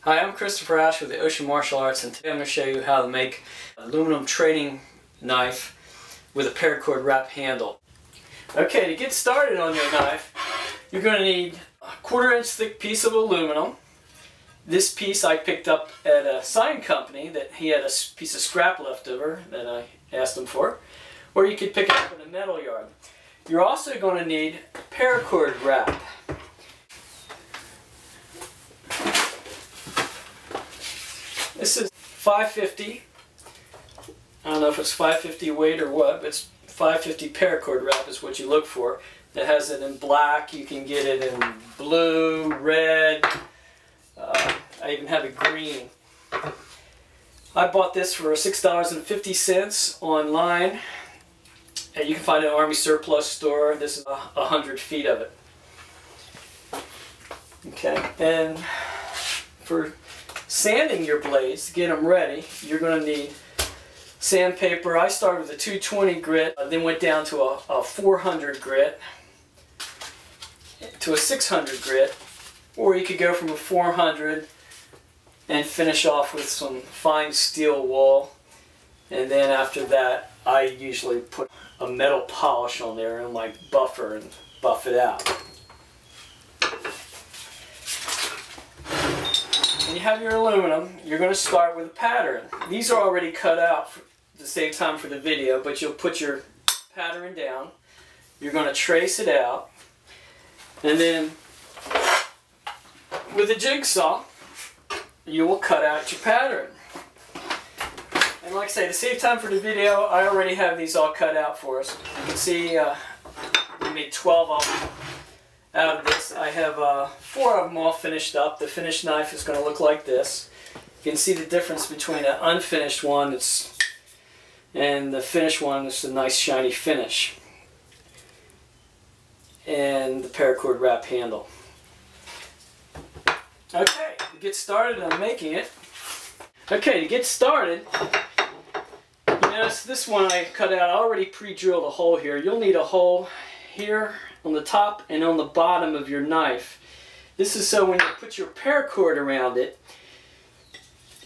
Hi, I'm Christopher Ash with the Ocean Martial Arts, and today I'm going to show you how to make an aluminum training knife with a paracord wrap handle. Okay, to get started on your knife, you're going to need a 1/4 inch thick piece of aluminum. This piece I picked up at a sign company that he had a piece of scrap left over that I asked him for, or you could pick it up in a metal yard. You're also going to need paracord wrap. This is 550. I don't know if it's 550 weight or what, but it's 550 paracord wrap is what you look for. It has it in black. You can get it in blue, red. I even have it green. I bought this for $6.50 online. And you can find it in an Army surplus store. This is 100 feet of it. Okay, and for sanding your blades, to get them ready, you're going to need sandpaper. I started with a 220 grit, then went down to a 400 grit, to a 600 grit, or you could go from a 400 and finish off with some fine steel wool, and then after that I usually put a metal polish on there and like buffer and buff it out. When you have your aluminum, you're going to start with a pattern. These are already cut out to save time for the video, but you'll put your pattern down. You're going to trace it out, and then with a jigsaw, you will cut out your pattern. And like I say, to save time for the video, I already have these all cut out for us. You can see we made 12 of them out of this. I have 4 of them all finished up. The finished knife is going to look like this. You can see the difference between an unfinished one and the finished one. It's a nice shiny finish. And the paracord wrap handle. Okay, to get started on making it. Okay, to get started, you notice this one I cut out. I already pre-drilled a hole here. You'll need a hole here on the top and on the bottom of your knife. This is so when you put your paracord around it,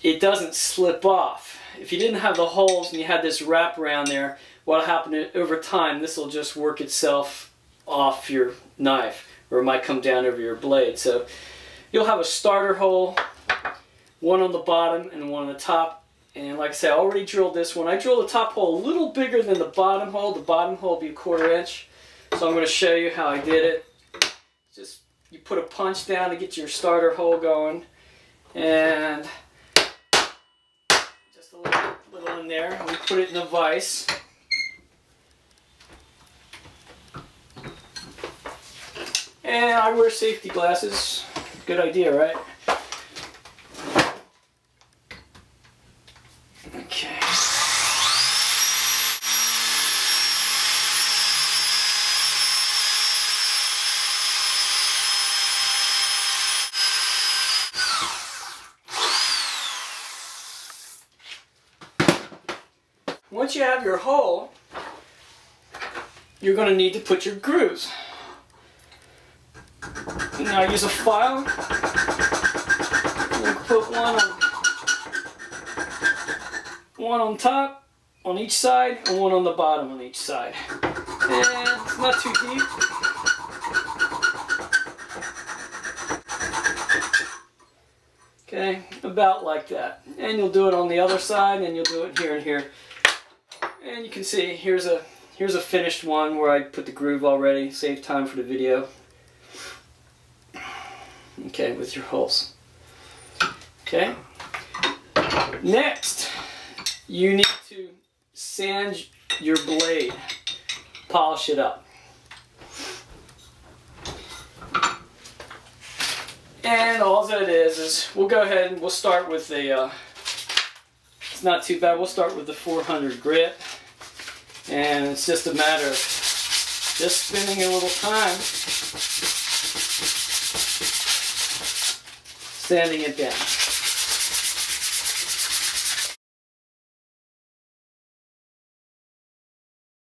it doesn't slip off. If you didn't have the holes and you had this wrap around there, what'll happen over time, this will just work itself off your knife, or it might come down over your blade. So you'll have a starter hole, one on the bottom and one on the top. And like I said, I already drilled this one. I drilled the top hole a little bigger than the bottom hole. The bottom hole will be a 1/4 inch. So I'm going to show you how I did it. Just you put a punch down to get your starter hole going, and just a little in there. And we put it in a vise. And I wear safety glasses. Good idea, right? Okay. Once you have your hole, you're going to need to put your grooves. Now use a file and put one on top on each side and one on the bottom on each side. And it's not too deep. Okay, about like that. And you'll do it on the other side, and you'll do it here and here. And you can see here's a finished one where I put the groove already. Save time for the video. Okay, with your holes. Okay. Next, you need to sand your blade. Polish it up. And all that is we'll go ahead and we'll start with the, it's not too bad, we'll start with the 400 grit. And it's just a matter of just spending a little time sanding it down.